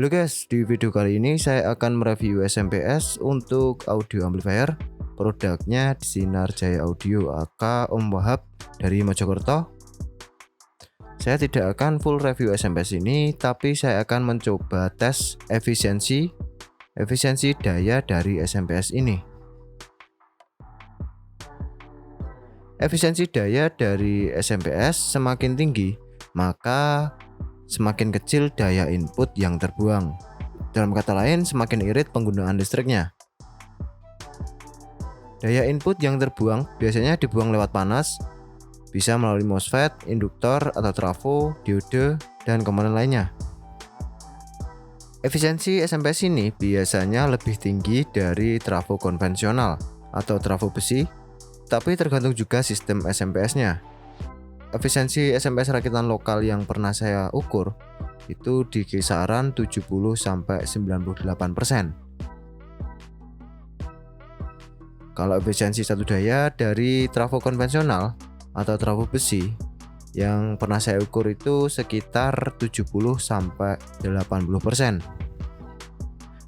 Halo guys, di video kali ini saya akan mereview SMPS untuk audio amplifier. Produknya Sinar Jaya Audio AK Om Wahab dari Mojokerto. Saya tidak akan full review SMPS ini, tapi saya akan mencoba tes efisiensi daya dari SMPS ini. Efisiensi daya dari SMPS semakin tinggi, maka semakin kecil daya input yang terbuang. Dalam kata lain, semakin irit penggunaan listriknya. Daya input yang terbuang biasanya dibuang lewat panas, bisa melalui MOSFET, induktor atau trafo, diode, dan komponen lainnya. Efisiensi SMPS ini biasanya lebih tinggi dari trafo konvensional atau trafo besi, tapi tergantung juga sistem SMPS-nya. Efisiensi SMPS rakitan lokal yang pernah saya ukur itu di kisaran 70-98%. Kalau efisiensi satu daya dari trafo konvensional atau trafo besi yang pernah saya ukur itu sekitar 70-80%.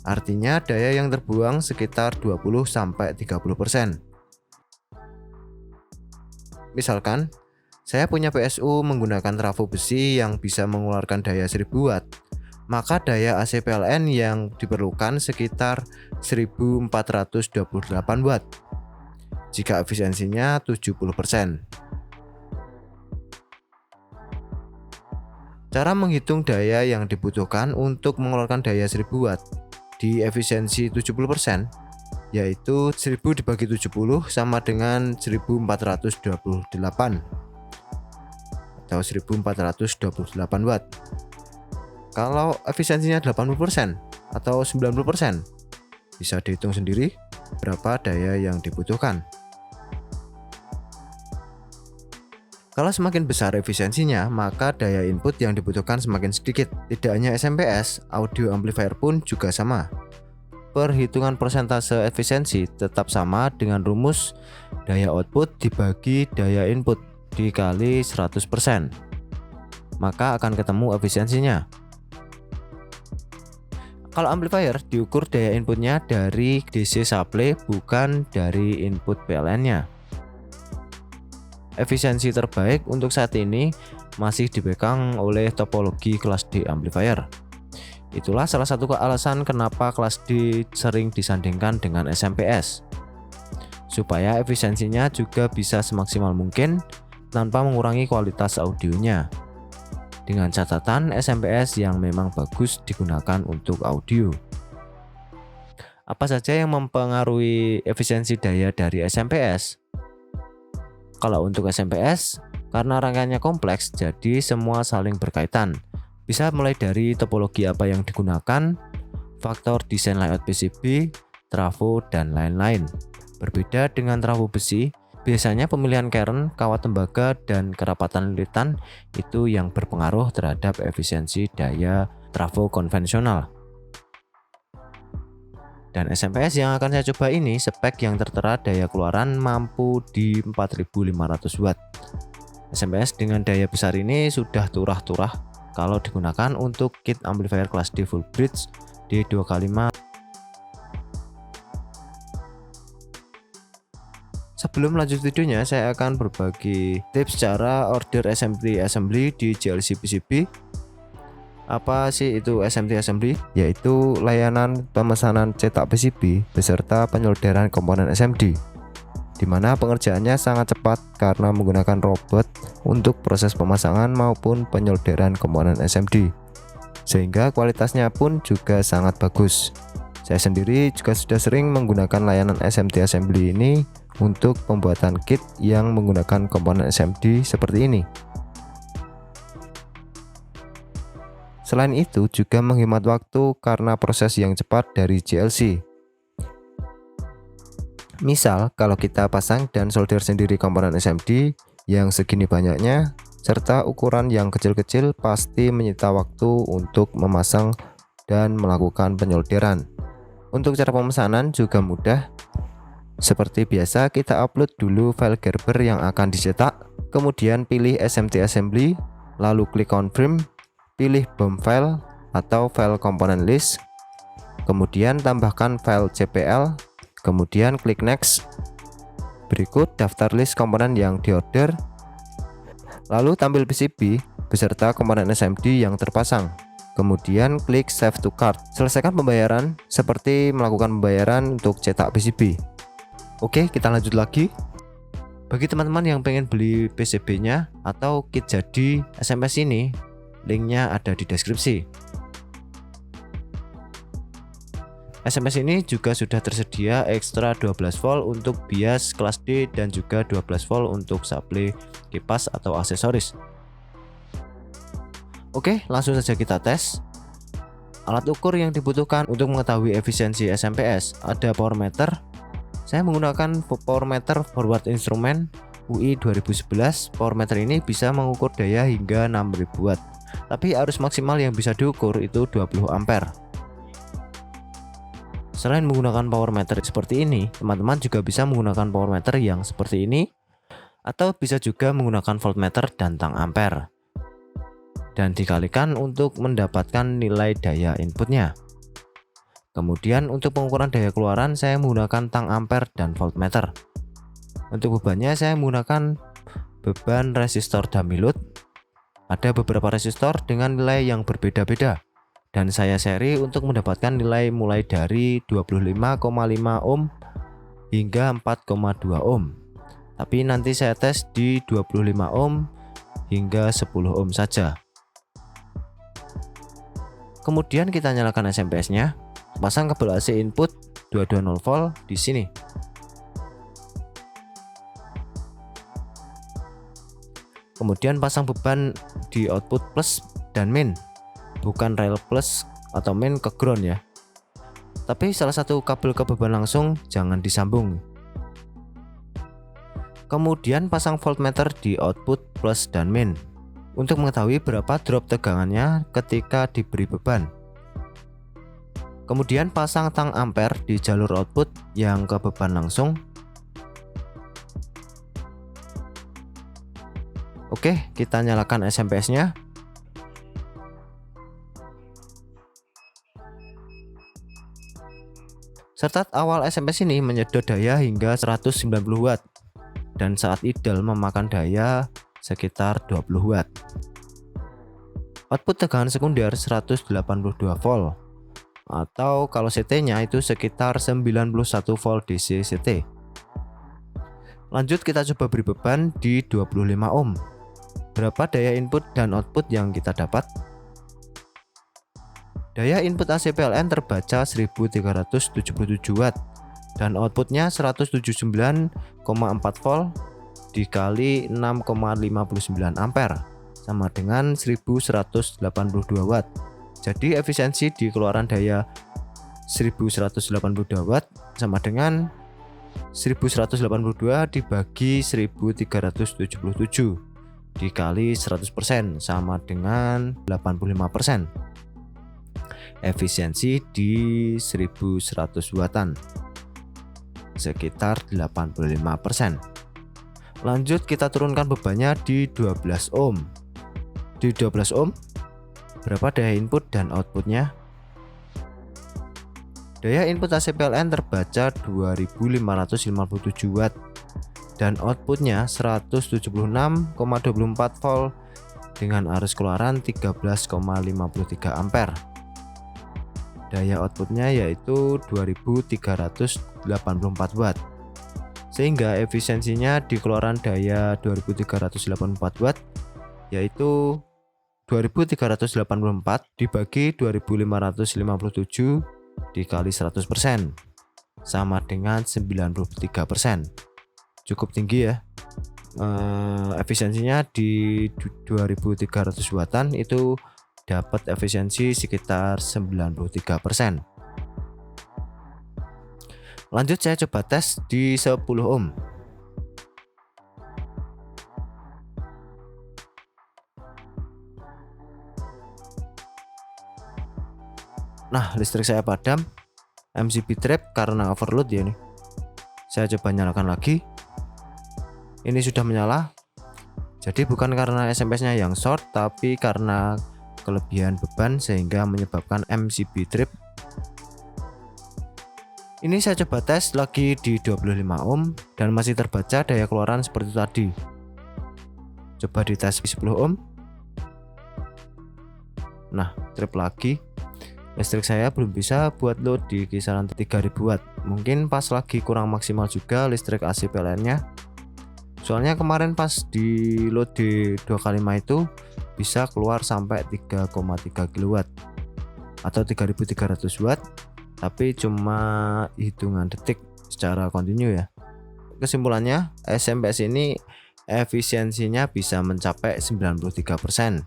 Artinya daya yang terbuang sekitar 20-30%. Misalkan saya punya PSU menggunakan trafo besi yang bisa mengeluarkan daya 1000 watt, maka daya AC PLN yang diperlukan sekitar 1428 watt jika efisiensinya 70%. Cara menghitung daya yang dibutuhkan untuk mengeluarkan daya 1000 watt di efisiensi 70% yaitu 1000 dibagi 70 sama dengan 1428 atau 1428 watt. Kalau efisiensinya 80% atau 90%, bisa dihitung sendiri berapa daya yang dibutuhkan. Kalau semakin besar efisiensinya, maka daya input yang dibutuhkan semakin sedikit. Tidak hanya SMPS, audio amplifier pun juga sama. Perhitungan persentase efisiensi tetap sama dengan rumus daya output dibagi daya input dikali 100%, maka akan ketemu efisiensinya. Kalau amplifier diukur daya inputnya dari DC supply, bukan dari input PLN-nya. Efisiensi terbaik untuk saat ini masih dipegang oleh topologi kelas D amplifier. Itulah salah satu alasan kenapa kelas D sering disandingkan dengan SMPS, supaya efisiensinya juga bisa semaksimal mungkin tanpa mengurangi kualitas audionya. Dengan catatan SMPS yang memang bagus digunakan untuk audio. Apa saja yang mempengaruhi efisiensi daya dari SMPS? Kalau untuk SMPS, karena rangkaiannya kompleks, jadi semua saling berkaitan. Bisa mulai dari topologi apa yang digunakan, faktor desain layout PCB, trafo, dan lain-lain. Berbeda dengan trafo besi, biasanya pemilihan kern, kawat tembaga, dan kerapatan lilitan itu yang berpengaruh terhadap efisiensi daya trafo konvensional. Dan SMPS yang akan saya coba ini spek yang tertera daya keluaran mampu di 4500 watt. SMPS dengan daya besar ini sudah turah-turah kalau digunakan untuk kit amplifier kelas D full bridge D2K5. Sebelum lanjut videonya, saya akan berbagi tips cara order SMT assembly di JLC PCB. Apa sih itu SMT assembly? Yaitu layanan pemesanan cetak PCB beserta penyolderan komponen SMD, di mana pengerjaannya sangat cepat karena menggunakan robot untuk proses pemasangan maupun penyolderan komponen SMD, sehingga kualitasnya pun juga sangat bagus. Saya sendiri juga sudah sering menggunakan layanan SMT assembly ini untuk pembuatan kit yang menggunakan komponen SMD seperti ini. Selain itu juga menghemat waktu karena proses yang cepat dari JLC. Misal kalau kita pasang dan solder sendiri komponen SMD yang segini banyaknya serta ukuran yang kecil-kecil, pasti menyita waktu untuk memasang dan melakukan penyolderan. Untuk cara pemesanan juga mudah. Seperti biasa, kita upload dulu file Gerber yang akan dicetak, kemudian pilih SMT assembly, lalu klik confirm, pilih BOM file, atau file component list, kemudian tambahkan file cpl, kemudian klik next. Berikut daftar list komponen yang diorder, lalu tampil PCB beserta komponen SMD yang terpasang. Kemudian klik save to cart. Selesaikan pembayaran seperti melakukan pembayaran untuk cetak PCB. Oke, kita lanjut lagi. Bagi teman-teman yang pengen beli PCB-nya atau kit jadi SMS ini, linknya ada di deskripsi. SMS ini juga sudah tersedia ekstra 12 volt untuk bias kelas D dan juga 12 volt untuk supply kipas atau aksesoris. Oke, langsung saja kita tes. Alat ukur yang dibutuhkan untuk mengetahui efisiensi SMPS ada power meter. Saya menggunakan power meter forward instrument UI 2011. Power meter ini bisa mengukur daya hingga 6000 watt, tapi arus maksimal yang bisa diukur itu 20 ampere. Selain menggunakan power meter seperti ini, teman-teman juga bisa menggunakan power meter yang seperti ini, atau bisa juga menggunakan voltmeter dan tang ampere, dan dikalikan untuk mendapatkan nilai daya inputnya. Kemudian untuk pengukuran daya keluaran saya menggunakan tang ampere dan voltmeter. Untuk bebannya saya menggunakan beban resistor dummy load. Ada beberapa resistor dengan nilai yang berbeda-beda, dan saya seri untuk mendapatkan nilai mulai dari 25,5 ohm hingga 4,2 ohm. Tapi nanti saya tes di 25 ohm hingga 10 ohm saja. Kemudian kita nyalakan SMPS-nya, pasang kabel AC input 220 volt di sini. Kemudian pasang beban di output plus dan min, bukan rail plus atau min ke ground ya. Tapi salah satu kabel ke beban langsung jangan disambung. Kemudian pasang voltmeter di output plus dan min untuk mengetahui berapa drop tegangannya ketika diberi beban. Kemudian pasang tang ampere di jalur output yang ke beban langsung. Oke, kita nyalakan SMPS-nya. Start awal SMPS ini menyedot daya hingga 190 watt dan saat idle memakan daya sekitar 20 watt. Output tegangan sekunder 182 volt, atau kalau CT-nya itu sekitar 91 volt DC CT. Lanjut kita coba beri beban di 25 ohm. Berapa daya input dan output yang kita dapat? Daya input AC PLN terbaca 1377 watt dan outputnya 179,4 volt dikali 6,59 ampere sama dengan 1182 watt. Jadi efisiensi di keluaran daya 1182 watt sama dengan 1182 dibagi 1377 dikali 100% sama dengan 85%. Efisiensi di 1100 wattan sekitar 85%. Lanjut kita turunkan bebannya di 12 ohm. Di 12 ohm berapa daya input dan outputnya? Daya input AC PLN terbaca 2557 watt dan outputnya 176,24 volt dengan arus keluaran 13,53 ampere. Daya outputnya yaitu 2384 watt, sehingga efisiensinya di keluaran daya 2384 watt yaitu 2384 dibagi 2557 dikali 100% sama dengan 93%. Cukup tinggi ya. Efisiensinya di 2300 wattan itu dapat efisiensi sekitar 93%. Lanjut saya coba tes di 10 ohm. Nah, listrik saya padam, MCB trap karena overload ya nih. Saya coba nyalakan lagi. Ini sudah menyala. Jadi bukan karena SMPS-nya yang short, tapi karena kelebihan beban sehingga menyebabkan MCB trip. Ini saya coba tes lagi di 25 ohm dan masih terbaca daya keluaran seperti tadi. Coba dites 10 ohm. Nah, trip lagi. Listrik saya belum bisa buat load di kisaran 3000 watt. Mungkin pas lagi kurang maksimal juga listrik AC PLN-nya. Soalnya kemarin pas di load di 2x5 itu bisa keluar sampai 3,3 kW atau 3300 watt, tapi cuma hitungan detik secara kontinu ya. Kesimpulannya, SMPS ini efisiensinya bisa mencapai 93%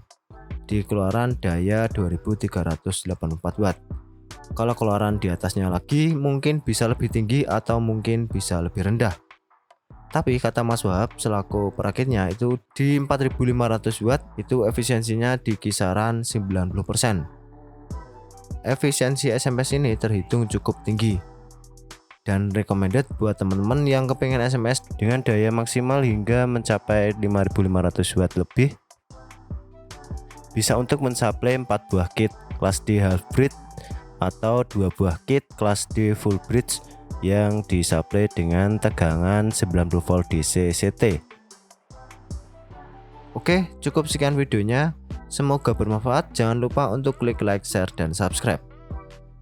di keluaran daya 2384 watt. Kalau keluaran di atasnya lagi mungkin bisa lebih tinggi atau mungkin bisa lebih rendah. Tapi kata Mas Wahab selaku perakitnya itu di 4500 watt itu efisiensinya di kisaran 90%. Efisiensi SMPS ini terhitung cukup tinggi dan recommended buat teman-teman yang kepengen SMS dengan daya maksimal hingga mencapai 5500 watt lebih. Bisa untuk mensuplai 4 buah kit kelas D half bridge atau 2 buah kit kelas D full bridge yang disuplai dengan tegangan 90 volt DC CT. Oke, cukup sekian videonya. Semoga bermanfaat. Jangan lupa untuk klik like, share, dan subscribe.